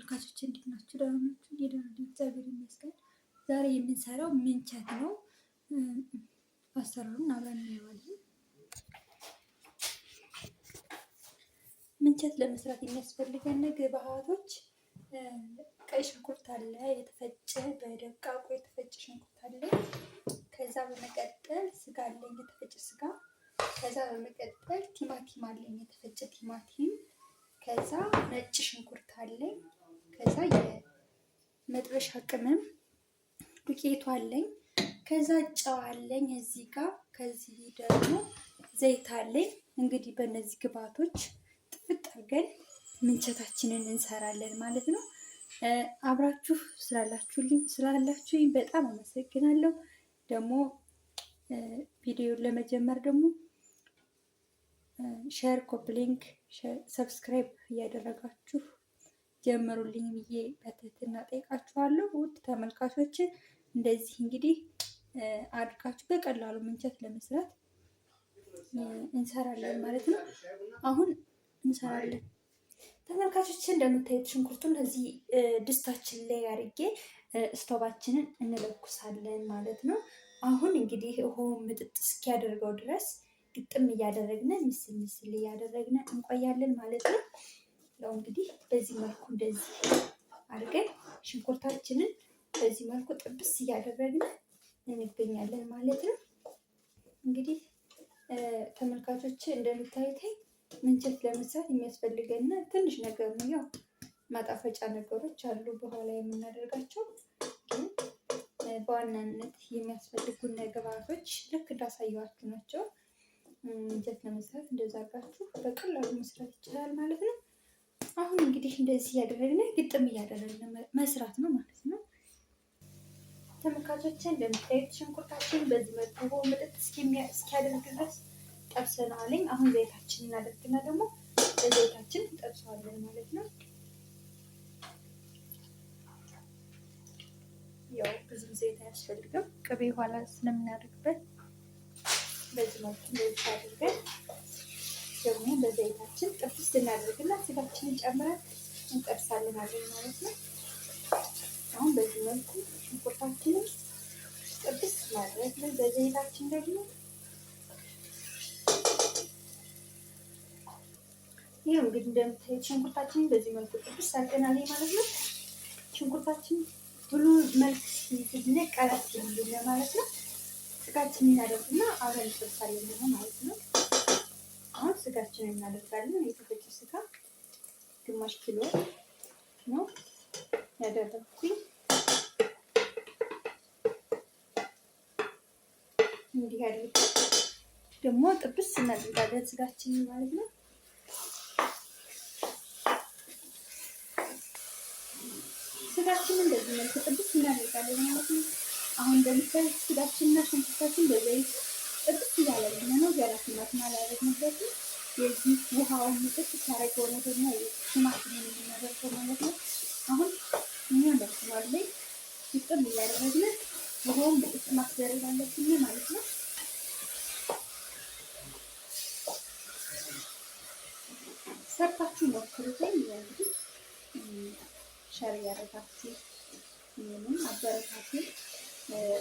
ተመልካቾች እንዴት ናችሁ? ደህና ናችሁ? ደህና ነኝ፣ እግዚአብሔር ይመስገን። ዛሬ የምንሰራው ምንቸት ነው። አሰራሩን አብረን እናየዋለን። ምንቸት ለመስራት የሚያስፈልገን ግብአቶች ቀይ ሽንኩርት አለ፣ የተፈጨ በደቃቁ የተፈጨ ሽንኩርት አለ። ከዛ በመቀጠል ስጋ አለኝ፣ የተፈጨ ስጋ። ከዛ በመቀጠል ቲማቲም አለኝ፣ የተፈጨ ቲማቲም። ከዛ ነጭ ሽንኩርት አለኝ። ከዛ የመጥበሻ ቅመም ዱቄቱ አለኝ። ከዛ ጨው አለኝ እዚህ ጋር። ከዚህ ደግሞ ዘይት አለኝ። እንግዲህ በእነዚህ ግብአቶች ጥፍጥ አድርገን ምንቸታችንን እንሰራለን ማለት ነው። አብራችሁ ስላላችሁኝ በጣም አመሰግናለሁ። ደግሞ ቪዲዮን ለመጀመር ደግሞ ሼር፣ ኮፕሊንክ፣ ሰብስክራይብ እያደረጋችሁ ጀምሩልኝ ብዬ በትህትና ጠይቃችኋለሁ። ውድ ተመልካቾች እንደዚህ እንግዲህ አድርጋችሁ በቀላሉ ምንቸት ለመስራት እንሰራለን ማለት ነው። አሁን እንሰራለን ተመልካቾች። እንደምታዩት ሽንኩርቱን እዚህ ድስታችን ላይ አድርጌ ስቶባችንን እንለኩሳለን ማለት ነው። አሁን እንግዲህ ውሃውን ምጥጥ እስኪያደርገው ድረስ ግጥም እያደረግን ምስል እያደረግን እንቆያለን ማለት ነው። ያው እንግዲህ በዚህ መልኩ እንደዚህ አድርገን ሽንኩርታችንን በዚህ መልኩ ጥብስ እያደረግን እንገኛለን ማለት ነው። እንግዲህ ተመልካቾች እንደምታዩት ምንቸት ለመስራት የሚያስፈልገን ትንሽ ነገር ነው። ያው ማጣፈጫ ነገሮች አሉ በኋላ የምናደርጋቸው፣ ግን በዋናነት የሚያስፈልጉን ግብአቶች ልክ እንዳሳየኋችሁ ናቸው። ምንቸት ለመስራት እንደዛ አድርጋችሁ በቀላሉ መስራት ይችላል ማለት ነው። አሁን እንግዲህ እንደዚህ እያደረግን ግጥም እያደረግን መስራት ነው ማለት ነው። ተመልካቾች እንደምታዩት ሽንኩርታችን በዚህ መልኩ ምጥጥ እስኪያደርግ ድረስ ጠብሰናልኝ። አሁን ዘይታችን እናደርግና ደግሞ በዘይታችን እንጠብሰዋለን ማለት ነው። ያው ብዙም ዘይት አያስፈልግም፣ ቅቤ ኋላ ስለምናደርግበት በዚህ መልኩ እንደዚህ አድርገን ደግሞ በዘይታችን ጥብስ እናደርግና ስጋችንን ጨምረን እንጠብሳለን ማለት ነው። አሁን በዚህ መልኩ ሽንኩርታችንን ጥብስ ማድረግ ነው። በዘይታችን ደግሞ ይሄው እንግዲህ እንደምታዩት ሽንኩርታችንን በዚህ መልኩ ጥብስ አድርገናል ማለት ነው። ሽንኩርታችን ብሉ መልክ ሲይዝልን ቀረት ይልልን ማለት ነው። ስጋችንን እናደርግና አብረን እንጠብሳለን ማለት ነው። አሁን ስጋችንን እናደርጋለን። የተፈጨ ስጋ ግማሽ ኪሎ ነው ያደረኩኝ። እንዲህ አድርገን ደግሞ ጥብስ እናደርጋለን ስጋችንን ማለት ነው። ስጋችንን እንደዚህ መልኩ ጥብስ እናደርጋለን ማለት ነው። አሁን እንደምታዩት ስጋችንና ሽንኩርታችን በዘይት ጥብስ እያለልን ነው። ገራፍናት ማላደረግንበት የዚህ ውሃውን ምጥጥ ሲያደርገው ነው ደግሞ ቲማቲምን የምናደርገው ማለት ነው። አሁን እኛ ደርሰናል ላይ ግጥም እያደረግን ውሃውን ምጥጥ ማስደረግ አለብን ማለት ነው። ሰርታችሁ ሞክሩት። እንግዲህ ሸር እያደረጋችሁ ምንም አበረታችሁ።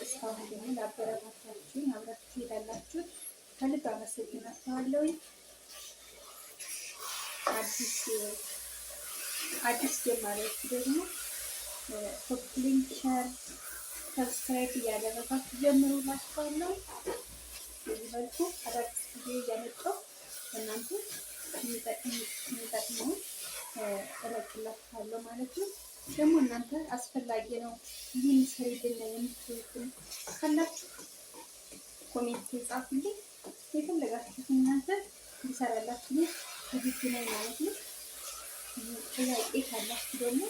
እስካሁን ደግሞ ለአበረታታችሁ አብራችሁ ሄዳላችሁ ከልብ አመሰግናችኋለሁ። አዲስ ጀማሪዎች ደግሞ ኮፕሊንክ፣ ሸር፣ ሰብስክራይብ እያደረጋችሁ ጀምሩላችኋለሁ። በዚህ መልኩ አዳዲስ ጊዜ እያመጣሁ እናንተ የሚጠቅመውን እለቅላችኋለሁ ማለት ነው። ደግሞ እናንተ አስፈላጊ ነው ይህን ሰሪድና የምትሉትን ካላችሁ ኮሜንት ጻፉልኝ። የፈለጋችሁት እናንተ እንሰራላችሁ ዝግጁ ነኝ ማለት ነው። ጥያቄ ካላችሁ ደግሞ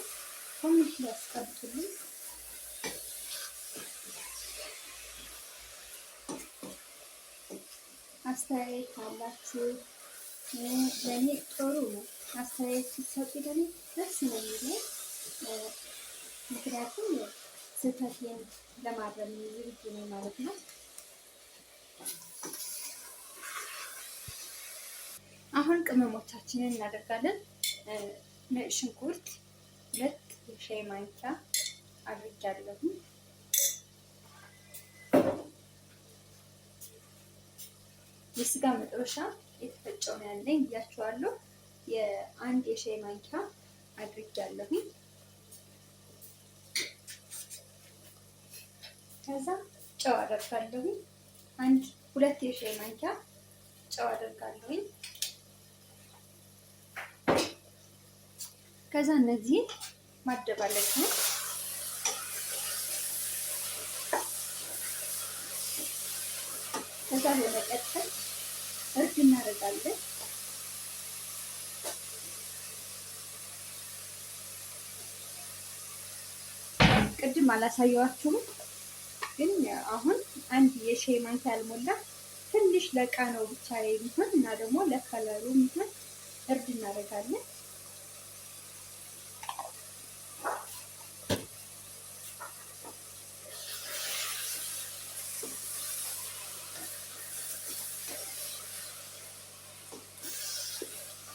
ኮሜንት ላይ አስቀምጡልኝ። አስተያየት ካላችሁ ለእኔ ጥሩ ነው። አስተያየት ሲሰጡ ደግሞ ደስ ነው የሚለው። ምክንያቱም ስህተቴን ለማረም ዝግጁ ነኝ ማለት ነው። አሁን ቅመሞቻችንን እናደርጋለን። ነጭ ሽንኩርት 2 የሻይ ማንኪያ አድርጌያለሁ። የስጋ መጥበሻ የተፈጨው ነው ያለኝ ብያችኋለሁ። የአንድ የሻይ ማንኪያ አድርጌያለሁ። ከዛ ጨው አደርጋለሁ። ሁለት የሻይ ማንኪያ ጨው አደርጋለሁ። ከዛ እነዚህ ማደባለቅ ነው። ከዛ በመቀጠል እርድ እናደርጋለን። ቅድም አላሳየዋችሁም፣ ግን አሁን አንድ የሻይ ማንኪያ ያልሞላ ትንሽ ለቃ ነው ብቻ የሚሆን እና ደግሞ ለከለሩ የሚሆን እርድ እናደርጋለን።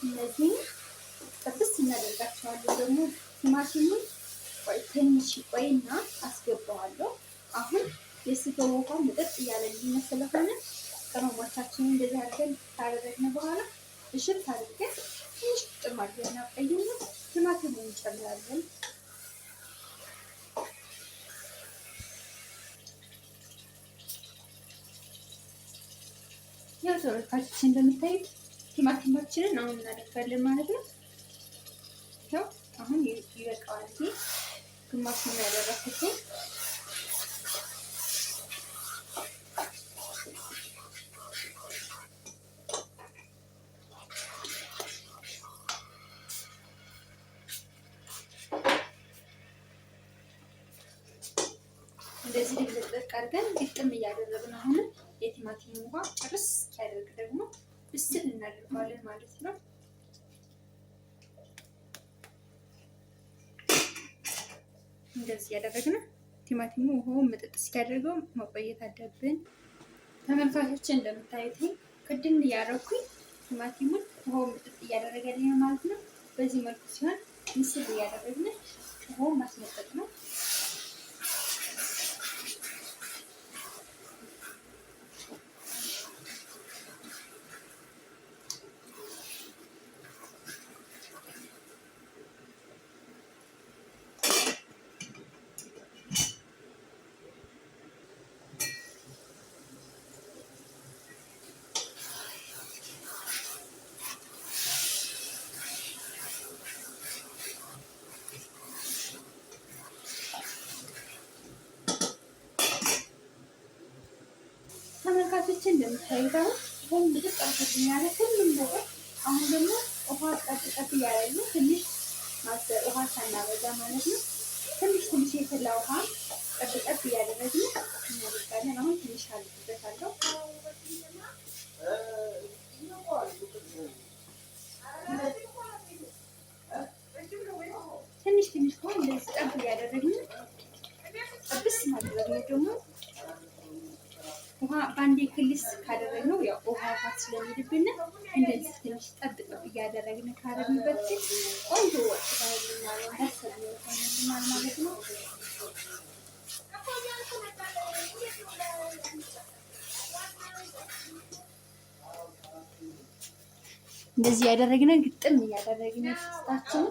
እነዚህ ጥብስ እናደርጋቸዋለን። ደግሞ ቲማቲሙን ትንሽ ቆይና አስገባዋለሁ። አሁን የስጋው ውሃ መጠጥ እያለልኝ ስለሆነ ቅመሞቻችንን እንደዚህ አድርገን ካደረግን በኋላ እሽት አድርገን ትንሽ ጥም አድርገን እናቆይና ቲማቲሙን እንጨምራለን። ያው ተመልካቾች እንደምታዩት ቲማቲማችንን አሁን እናደርጋለን ማለት ነው። ያው አሁን ይበቃዋል። ግማሹን ያደረኩት እንደዚህ ልጥቅ አድርገን ግጥም እያደረግን አሁን የቲማቲም ውሃ ጨርስ ያደርግ ደግሞ ብስል እናደርገዋለን ማለት ነው። እንደዚህ ያደረግን ቲማቲሙ ውሃውን መጠጥ እስኪያደርገው መቆየት አለብን። ተመልካቾች እንደምታዩት ቅድም እያደረኩኝ ቲማቲሙን ውሃውን መጠጥ እያደረገልኝ ነው ማለት ነው። በዚህ መልኩ ሲሆን ምስል እያደረግን ውሃውን ማስመጠጥ ነው። ተመልካቾች እንደምታዩት አሁን ብዙ ጠርቶኛል ሁሉም ነገር። አሁን ደግሞ ውሃ ጠጥ እያለ ትንሽ ማሰር ውሃ ሳናበዛ ማለት ነው። ትንሽ የፈላ ውሃ ጠጥ እያደረግን እናደርጋለን። አሁን ትንሽ አልበታለሁ። ትንሽ ሆን እንደዚህ ጠብ እያደረግን ጥብስ ማድረግ ነው ደግሞ ውሃ በአንዴ ክልስ ካደረግነው ያው ውሃ ስለሚሄድብን እንደዚህ ትንሽ ጠብ እያደረግን ካደረግንበት ቆንጆ ወጥ ይሆናል ማለት ነው። እንደዚህ ያደረግን ግጥም እያደረግን ስታችን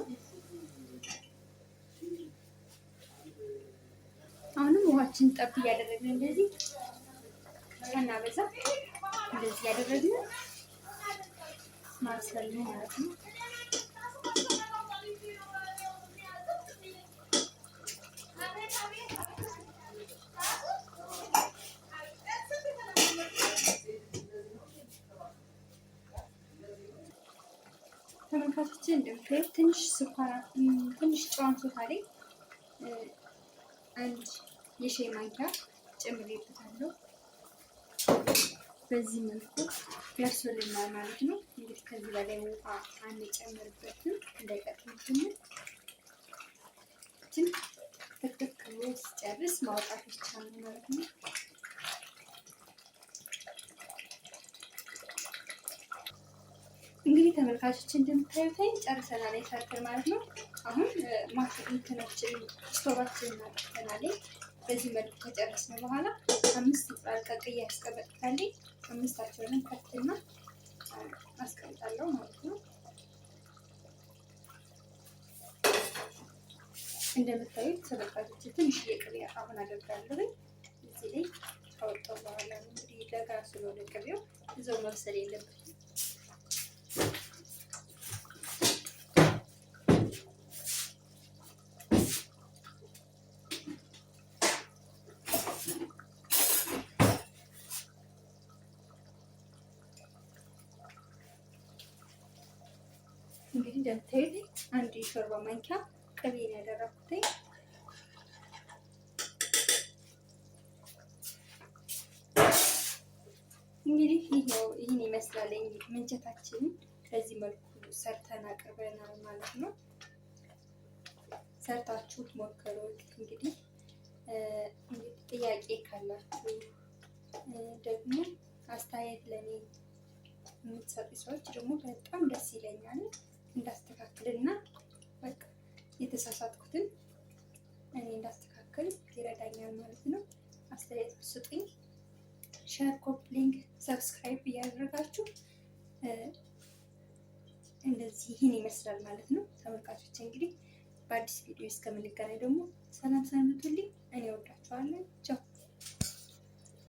አሁንም ውሃችን ጠብ እያደረግን እንደዚህ እናበዛ እንደዚህ ያደረግን ማብሰል ነው ማለት ነው። ተመልካቾች እንደምታዩት ትንሽ ስኳር ትንሽ ጨው አንሶታል። አንድ የሻይ ማንኪያ ጨምሬበታለሁ። በዚህ መልኩ ደርሶልናል ማለት ነው። እንግዲህ ከዚህ በላይ ውሃ አንጨምርበትም እንዳይቀጥልብን። ትክክል ብሎ ሲጨርስ ማውጣት ብቻ ነው ማለት ነው። እንግዲህ ተመልካቾች እንደምታዩት ጨርሰናል ሰርተን ማለት ነው። አሁን ማሽናችን ስቶቫችንን እናጠፋለን። በዚህ መልኩ ከጨረስን በኋላ 5 እንቁላል ቀቅዬ ያስቀምጣለሁ። 5ታቸውንም ከትና አስቀምጣለሁ ማለት ነው። እንደምታዩት ተመልካቾች ትንሽ ቅቤ አሁን አደርጋለሁ እዚህ ላይ ካወጣሁ በኋላ እንግዲህ ለጋ ስለሆነ ቅቤው እዛው መብሰል የለበትም። እንግዲህ እንደምታዩት አንድ የሾርባ ማንኪያ ቅቤ ነው ያደረኩት። እንግዲህ ይህን ይመስላል ምንቸታችንን በዚህ መልኩ ሰርተን አቅርበናል ማለት ነው። ሰርታችሁት ሞክሩት። እንግዲህ ጥያቄ ካላችሁ ደግሞ አስተያየት ለኔ የምትሰጡ ሰዎች ደግሞ በጣም ደስ ይለኛል። እንዳስተካክልና በቃ የተሳሳትኩትን እኔ እንዳስተካክል ይረዳኛል ማለት ነው። አስተያየት ስጡኝ። ሼር፣ ኮፒ ሊንክ፣ ሰብስክራይብ እያደረጋችሁ እንደዚህ ይህን ይመስላል ማለት ነው። ተመልካቾች እንግዲህ በአዲስ ቪዲዮ እስከምንገናኝ ደግሞ ሰላም ሰንብቱልኝ። እኔ እወዳችኋለሁ። ቻው